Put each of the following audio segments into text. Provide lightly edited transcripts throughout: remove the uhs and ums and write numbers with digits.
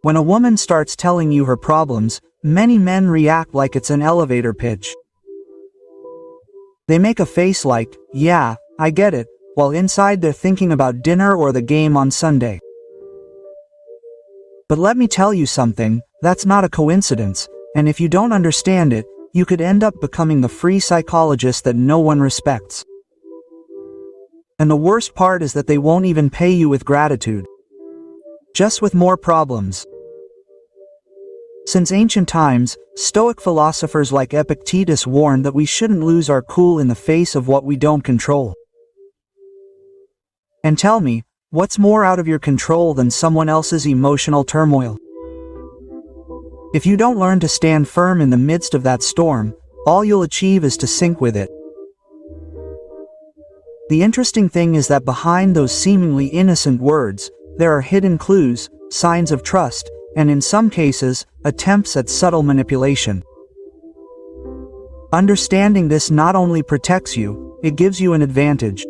When a woman starts telling you her problems, many men react like it's an elevator pitch. They make a face like, "Yeah, I get it," while inside they're thinking about dinner or the game on Sunday. But let me tell you something, that's not a coincidence, and if you don't understand it, you could end up becoming the free psychologist that no one respects. And the worst part is that they won't even pay you with gratitude. Just with more problems. Since ancient times, Stoic philosophers like Epictetus warned that we shouldn't lose our cool in the face of what we don't control. And tell me, what's more out of your control than someone else's emotional turmoil? If you don't learn to stand firm in the midst of that storm, all you'll achieve is to sink with it. The interesting thing is that behind those seemingly innocent words, there are hidden clues, signs of trust, and in some cases, attempts at subtle manipulation. Understanding this not only protects you, it gives you an advantage.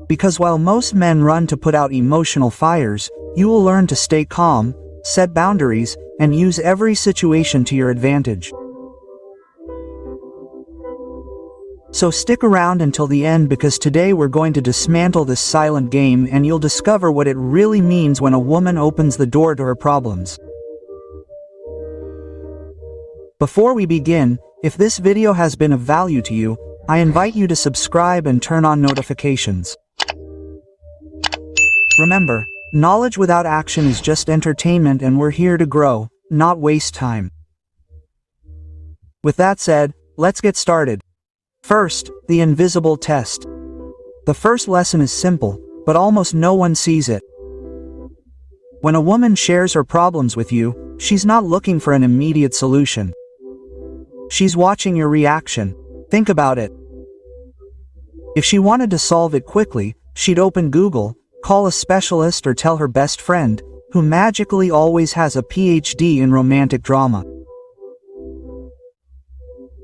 Because while most men run to put out emotional fires, you will learn to stay calm, set boundaries, and use every situation to your advantage. So stick around until the end, because today we're going to dismantle this silent game and you'll discover what it really means when a woman opens the door to her problems. Before we begin, if this video has been of value to you, I invite you to subscribe and turn on notifications. Remember, knowledge without action is just entertainment, and we're here to grow, not waste time. With that said, let's get started. First, the invisible test. The first lesson is simple, but almost no one sees it. When a woman shares her problems with you, she's not looking for an immediate solution. She's watching your reaction. Think about it. If she wanted to solve it quickly, she'd open Google, call a specialist, or tell her best friend, who magically always has a PhD in romantic drama.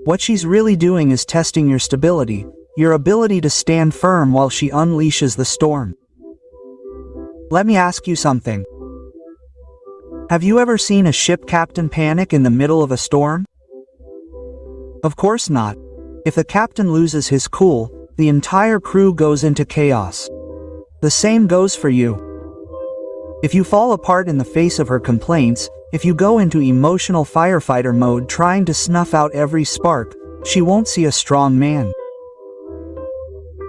What she's really doing is testing your stability, your ability to stand firm while she unleashes the storm. Let me ask you something. Have you ever seen a ship captain panic in the middle of a storm? Of course not. If the captain loses his cool, the entire crew goes into chaos. The same goes for you. If you fall apart in the face of her complaints, if you go into emotional firefighter mode trying to snuff out every spark, she won't see a strong man.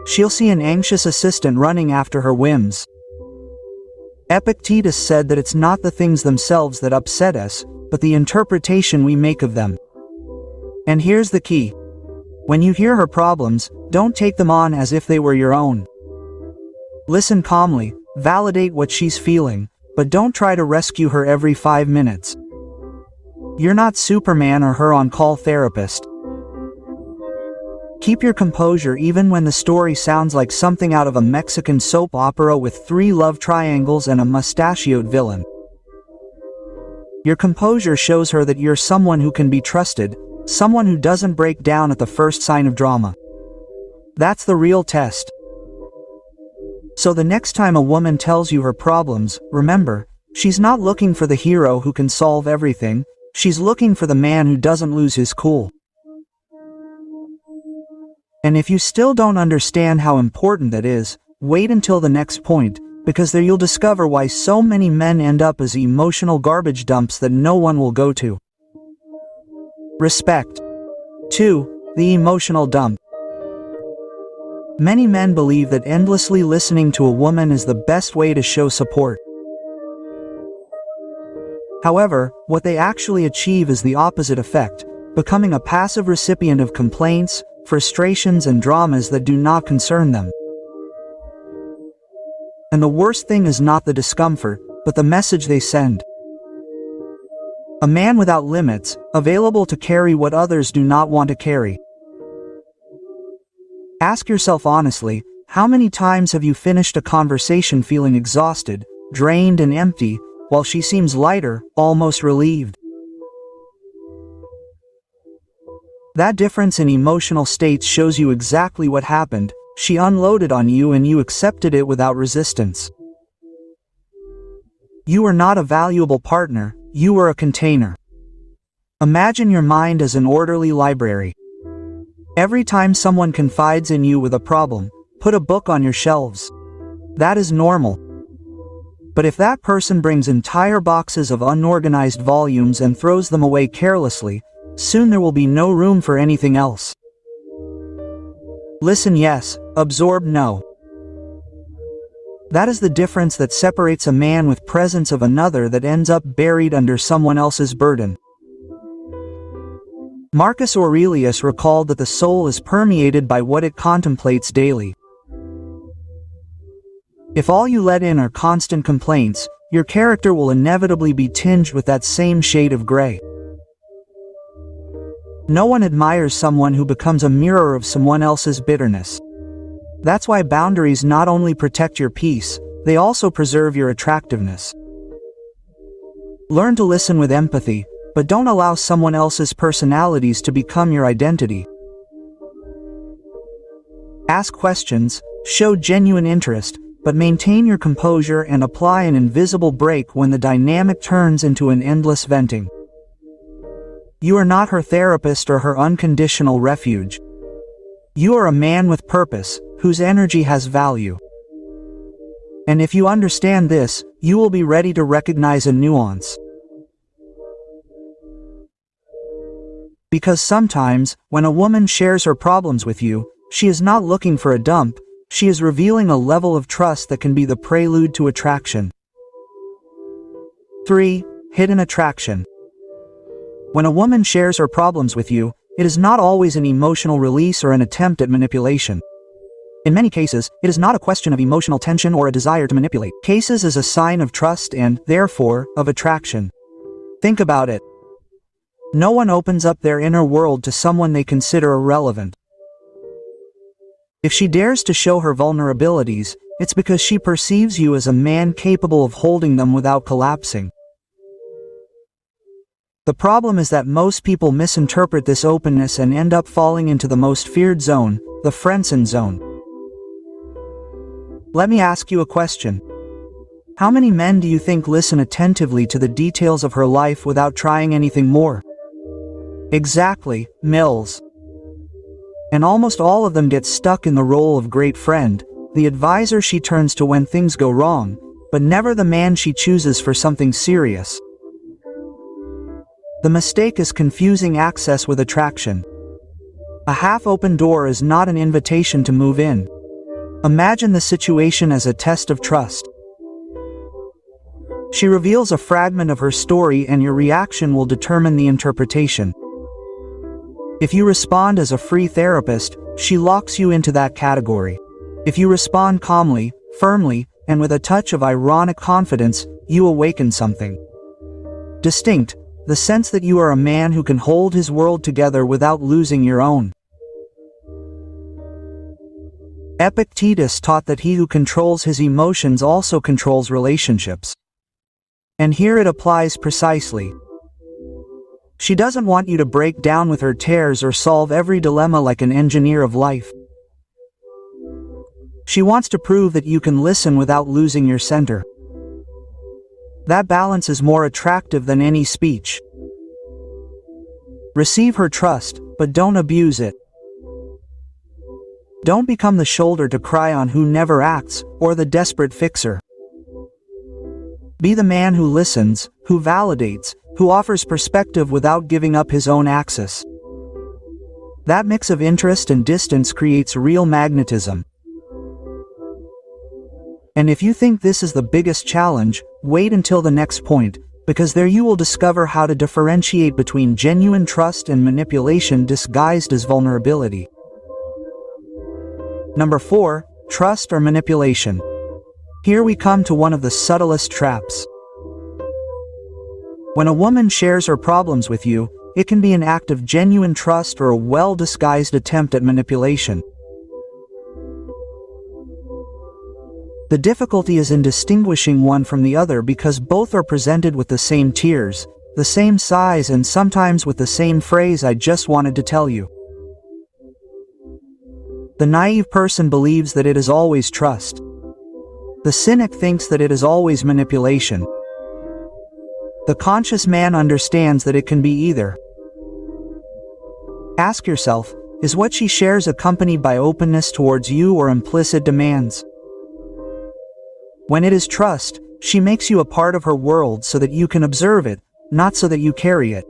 She'll see an anxious assistant running after her whims. Epictetus said that it's not the things themselves that upset us, but the interpretation we make of them. And here's the key. When you hear her problems, don't take them on as if they were your own. Listen calmly, validate what she's feeling, but don't try to rescue her every 5 minutes. You're not Superman or her on-call therapist. Keep your composure even when the story sounds like something out of a Mexican soap opera with 3 love triangles and a mustachioed villain. Your composure shows her that you're someone who can be trusted, someone who doesn't break down at the first sign of drama. That's the real test. So the next time a woman tells you her problems, remember, she's not looking for the hero who can solve everything, she's looking for the man who doesn't lose his cool. And if you still don't understand how important that is, wait until the next point, because there you'll discover why so many men end up as emotional garbage dumps that no one will go to. Respect. 2. The emotional dump. Many men believe that endlessly listening to a woman is the best way to show support. However, what they actually achieve is the opposite effect, becoming a passive recipient of complaints, frustrations, and dramas that do not concern them. And the worst thing is not the discomfort, but the message they send. A man without limits, available to carry what others do not want to carry. Ask yourself honestly, how many times have you finished a conversation feeling exhausted, drained, and empty, while she seems lighter, almost relieved? That difference in emotional states shows you exactly what happened. She unloaded on you and you accepted it without resistance. You are not a valuable partner, you are a container. Imagine your mind as an orderly library. Every time someone confides in you with a problem, put a book on your shelves. That is normal. But if that person brings entire boxes of unorganized volumes and throws them away carelessly, soon there will be no room for anything else. Listen yes, absorb no. That is the difference that separates a man with presence of another that ends up buried under someone else's burden. Marcus Aurelius recalled that the soul is permeated by what it contemplates daily. If all you let in are constant complaints, your character will inevitably be tinged with that same shade of gray. No one admires someone who becomes a mirror of someone else's bitterness. That's why boundaries not only protect your peace, they also preserve your attractiveness. Learn to listen with empathy, but don't allow someone else's personalities to become your identity. Ask questions, show genuine interest, but maintain your composure and apply an invisible brake when the dynamic turns into an endless venting. You are not her therapist or her unconditional refuge. You are a man with purpose, whose energy has value. And if you understand this, you will be ready to recognize a nuance. Because sometimes, when a woman shares her problems with you, she is not looking for a dump, she is revealing a level of trust that can be the prelude to attraction. 3. Hidden attraction. When a woman shares her problems with you, it is not always an emotional release or an attempt at manipulation. In many cases, it is not a question of emotional tension or a desire to manipulate. Cases is a sign of trust and, therefore, of attraction. Think about it. No one opens up their inner world to someone they consider irrelevant. If she dares to show her vulnerabilities, it's because she perceives you as a man capable of holding them without collapsing. The problem is that most people misinterpret this openness and end up falling into the most feared zone, the friendzone zone. Let me ask you a question. How many men do you think listen attentively to the details of her life without trying anything more? Exactly, Mills. And almost all of them get stuck in the role of great friend, the advisor she turns to when things go wrong, but never the man she chooses for something serious. The mistake is confusing access with attraction. A half-open door is not an invitation to move in. Imagine the situation as a test of trust. She reveals a fragment of her story and your reaction will determine the interpretation. If you respond as a free therapist, she locks you into that category. If you respond calmly, firmly, and with a touch of ironic confidence, you awaken something distinct, the sense that you are a man who can hold his world together without losing your own. Epictetus taught that he who controls his emotions also controls relationships. And here it applies precisely. She doesn't want you to break down with her tears or solve every dilemma like an engineer of life. She wants to prove that you can listen without losing your center. That balance is more attractive than any speech. Receive her trust, but don't abuse it. Don't become the shoulder to cry on who never acts, or the desperate fixer. Be the man who listens, who validates, who offers perspective without giving up his own axis. That mix of interest and distance creates real magnetism. And if you think this is the biggest challenge, wait until the next point, because there you will discover how to differentiate between genuine trust and manipulation disguised as vulnerability. Number 4, trust or manipulation. Here we come to one of the subtlest traps. When a woman shares her problems with you, it can be an act of genuine trust or a well-disguised attempt at manipulation. The difficulty is in distinguishing one from the other because both are presented with the same tears, the same sighs, and sometimes with the same phrase, "I just wanted to tell you." The naive person believes that it is always trust. The cynic thinks that it is always manipulation. The conscious man understands that it can be either. Ask yourself, is what she shares accompanied by openness towards you or implicit demands? When it is trust, she makes you a part of her world so that you can observe it, not so that you carry it.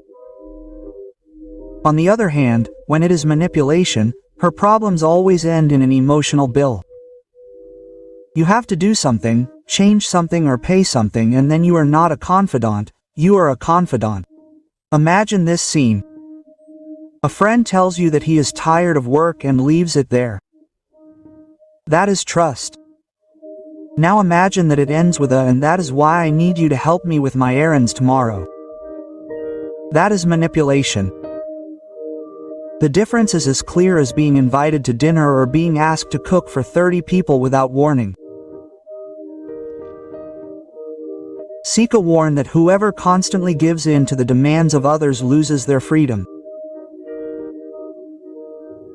On the other hand, when it is manipulation, her problems always end in an emotional bill. You have to do something, change something or pay something, and then you are not a confidant, you are a confidant. Imagine this scene. A friend tells you that he is tired of work and leaves it there. That is trust. Now imagine that it ends with "and that is why I need you to help me with my errands tomorrow." That is manipulation. The difference is as clear as being invited to dinner or being asked to cook for 30 people without warning. Sika warned that whoever constantly gives in to the demands of others loses their freedom.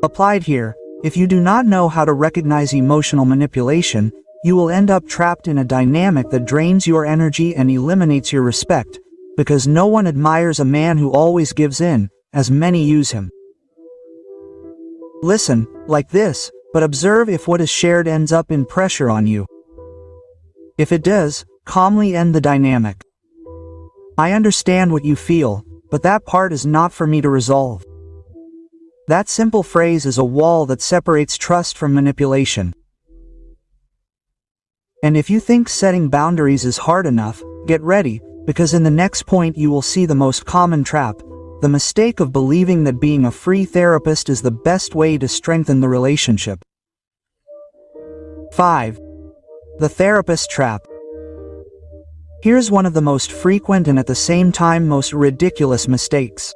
Applied here, if you do not know how to recognize emotional manipulation, you will end up trapped in a dynamic that drains your energy and eliminates your respect, because no one admires a man who always gives in, as many use him. Listen, like this, but observe if what is shared ends up in pressure on you. If it does, calmly end the dynamic. I understand what you feel, but that part is not for me to resolve. That simple phrase is a wall that separates trust from manipulation. And if you think setting boundaries is hard enough, get ready, because in the next point you will see the most common trap, the mistake of believing that being a free therapist is the best way to strengthen the relationship. 5. The therapist trap. Here's one of the most frequent and at the same time most ridiculous mistakes.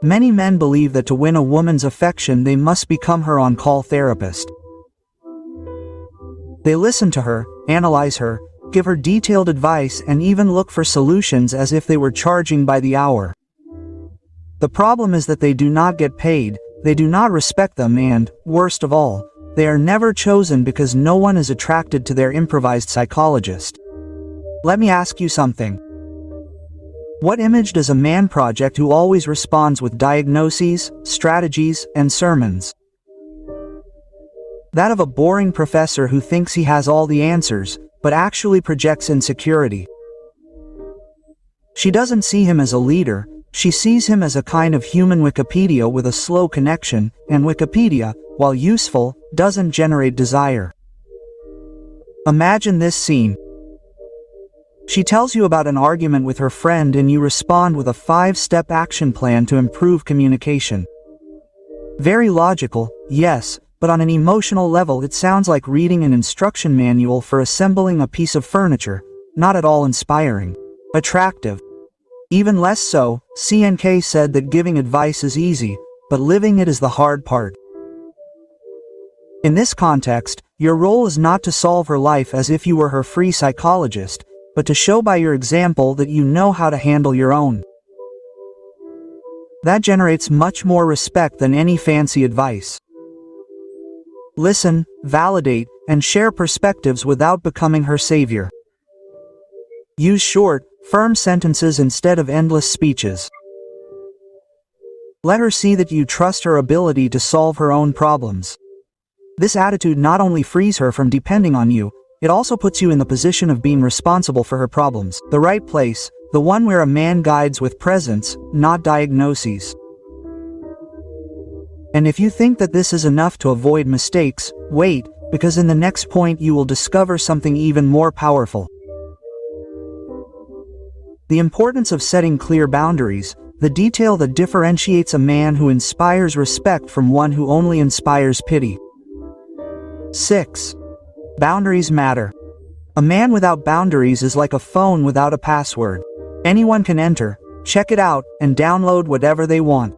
Many men believe that to win a woman's affection they must become her on-call therapist. They listen to her, analyze her, give her detailed advice, and even look for solutions as if they were charging by the hour. The problem is that they do not get paid, they do not respect them, and, worst of all, they are never chosen because no one is attracted to their improvised psychologist. Let me ask you something. What image does a man project who always responds with diagnoses, strategies, and sermons? That of a boring professor who thinks he has all the answers, but actually projects insecurity. She doesn't see him as a leader, she sees him as a kind of human Wikipedia with a slow connection, and Wikipedia, while useful, doesn't generate desire. Imagine this scene. She tells you about an argument with her friend and you respond with a 5-step action plan to improve communication. Very logical, yes, but on an emotional level it sounds like reading an instruction manual for assembling a piece of furniture, not at all inspiring. Attractive. Even less so. CNK said that giving advice is easy, but living it is the hard part. In this context, your role is not to solve her life as if you were her free psychologist, but to show by your example that you know how to handle your own. That generates much more respect than any fancy advice. Listen, validate, and share perspectives without becoming her savior. Use short, firm sentences instead of endless speeches. Let her see that you trust her ability to solve her own problems. This attitude not only frees her from depending on you, it also puts you in the position of being responsible for her problems. The right place, the one where a man guides with presence, not diagnoses. And if you think that this is enough to avoid mistakes, wait, because in the next point you will discover something even more powerful. The importance of setting clear boundaries, the detail that differentiates a man who inspires respect from one who only inspires pity. 6. Boundaries matter. A man without boundaries is like a phone without a password. Anyone can enter, check it out, and download whatever they want.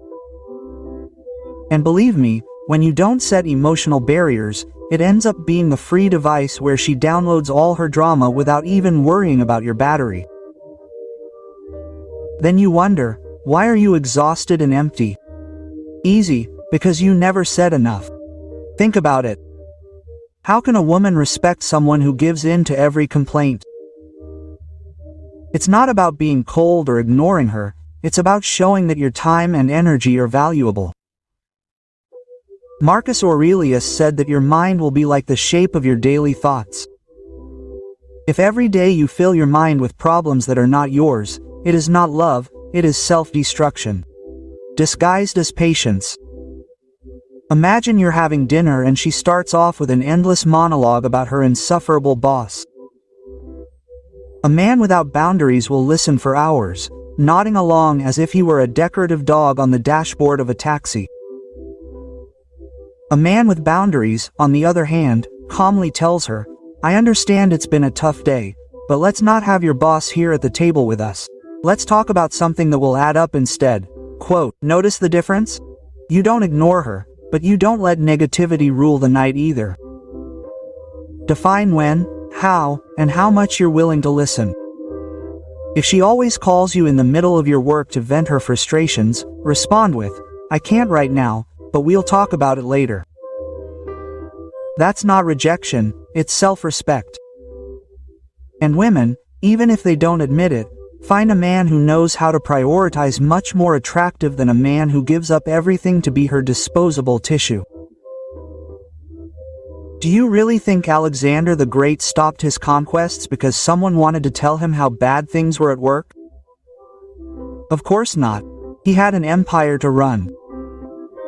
And believe me, when you don't set emotional barriers, it ends up being the free device where she downloads all her drama without even worrying about your battery. Then you wonder, why are you exhausted and empty? Easy, because you never said enough. Think about it. How can a woman respect someone who gives in to every complaint? It's not about being cold or ignoring her, it's about showing that your time and energy are valuable. Marcus Aurelius said that your mind will be like the shape of your daily thoughts. If every day you fill your mind with problems that are not yours, it is not love, it is self-destruction, disguised as patience. Imagine you're having dinner and she starts off with an endless monologue about her insufferable boss. A man without boundaries will listen for hours, nodding along as if he were a decorative dog on the dashboard of a taxi. A man with boundaries, on the other hand, calmly tells her, "I understand it's been a tough day, but let's not have your boss here at the table with us. Let's talk about something that will add up instead." Quote, notice the difference? You don't ignore her, but you don't let negativity rule the night either. Define when, how, and how much you're willing to listen. If she always calls you in the middle of your work to vent her frustrations, respond with, "I can't right now, but we'll talk about it later." That's not rejection, it's self-respect. And women, even if they don't admit it, find a man who knows how to prioritize much more attractive than a man who gives up everything to be her disposable tissue. Do you really think Alexander the Great stopped his conquests because someone wanted to tell him how bad things were at work? Of course not. He had an empire to run.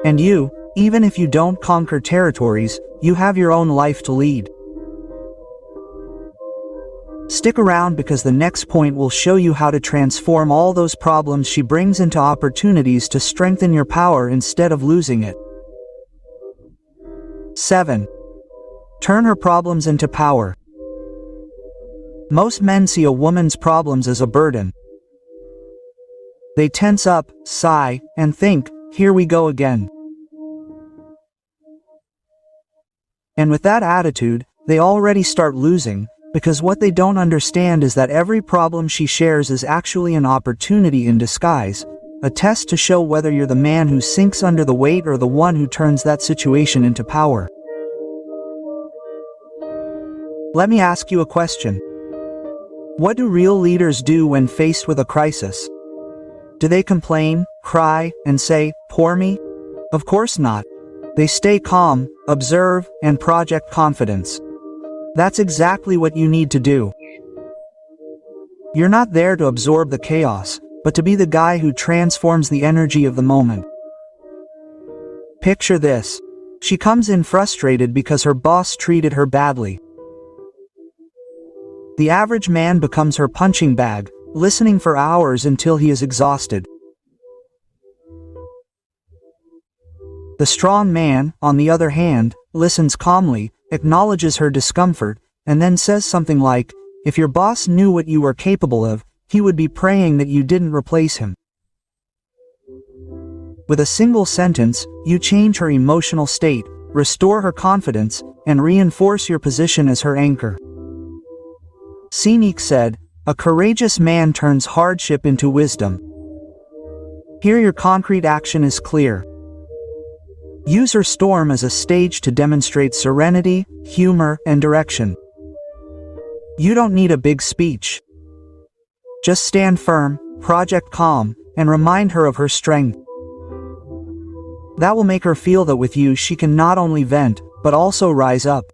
And you, even if you don't conquer territories, you have your own life to lead. Stick around because the next point will show you how to transform all those problems she brings into opportunities to strengthen your power instead of losing it. 7. Turn her problems into power. Most men see a woman's problems as a burden. They tense up, sigh, and think, "Here we go again." And with that attitude, they already start losing, because what they don't understand is that every problem she shares is actually an opportunity in disguise, a test to show whether you're the man who sinks under the weight or the one who turns that situation into power. Let me ask you a question. What do real leaders do when faced with a crisis? Do they complain, cry, and say, "Poor me"? Of course not. They stay calm, observe, and project confidence. That's exactly what you need to do. You're not there to absorb the chaos, but to be the guy who transforms the energy of the moment. Picture this. She comes in frustrated because her boss treated her badly. The average man becomes her punching bag, listening for hours until he is exhausted. The strong man, on the other hand, listens calmly, acknowledges her discomfort, and then says something like, "If your boss knew what you were capable of, he would be praying that you didn't replace him." With a single sentence, you change her emotional state, restore her confidence, and reinforce your position as her anchor. Seneca said, "A courageous man turns hardship into wisdom." Here your concrete action is clear. Use her storm as a stage to demonstrate serenity, humor, and direction. You don't need a big speech. Just stand firm, project calm, and remind her of her strength. That will make her feel that with you she can not only vent, but also rise up.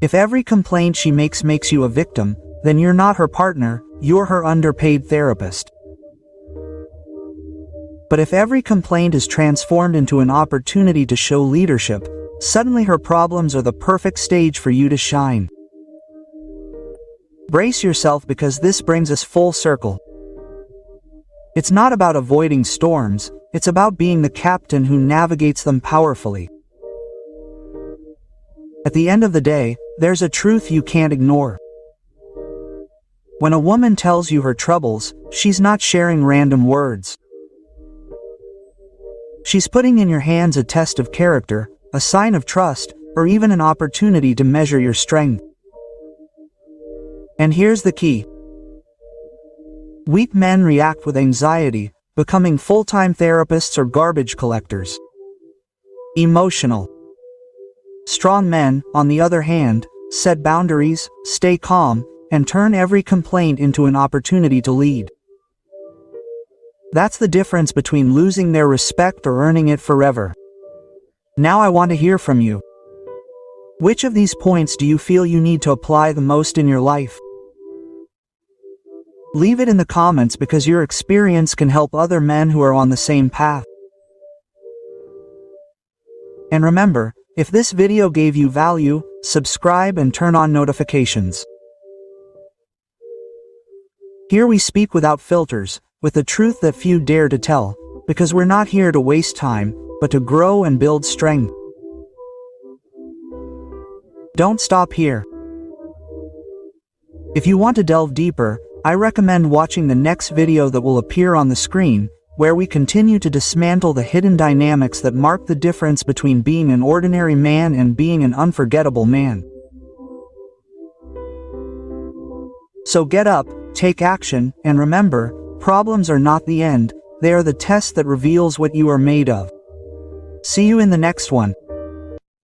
If every complaint she makes you a victim, then you're not her partner, you're her underpaid therapist. But if every complaint is transformed into an opportunity to show leadership, suddenly her problems are the perfect stage for you to shine. Brace yourself because this brings us full circle. It's not about avoiding storms, it's about being the captain who navigates them powerfully. At the end of the day, there's a truth you can't ignore. When a woman tells you her troubles, she's not sharing random words. She's putting in your hands a test of character, a sign of trust, or even an opportunity to measure your strength. And here's the key. Weak men react with anxiety, becoming full-time therapists or garbage collectors. Emotional. Strong men, on the other hand, set boundaries, stay calm, and turn every complaint into an opportunity to lead. That's the difference between losing their respect or earning it forever. Now I want to hear from you. Which of these points do you feel you need to apply the most in your life? Leave it in the comments because your experience can help other men who are on the same path. And remember, if this video gave you value, subscribe and turn on notifications. Here we speak without filters, with the truth that few dare to tell, because we're not here to waste time, but to grow and build strength. Don't stop here. If you want to delve deeper, I recommend watching the next video that will appear on the screen, where we continue to dismantle the hidden dynamics that mark the difference between being an ordinary man and being an unforgettable man. So get up, take action, and remember, problems are not the end, they are the test that reveals what you are made of. See you in the next one.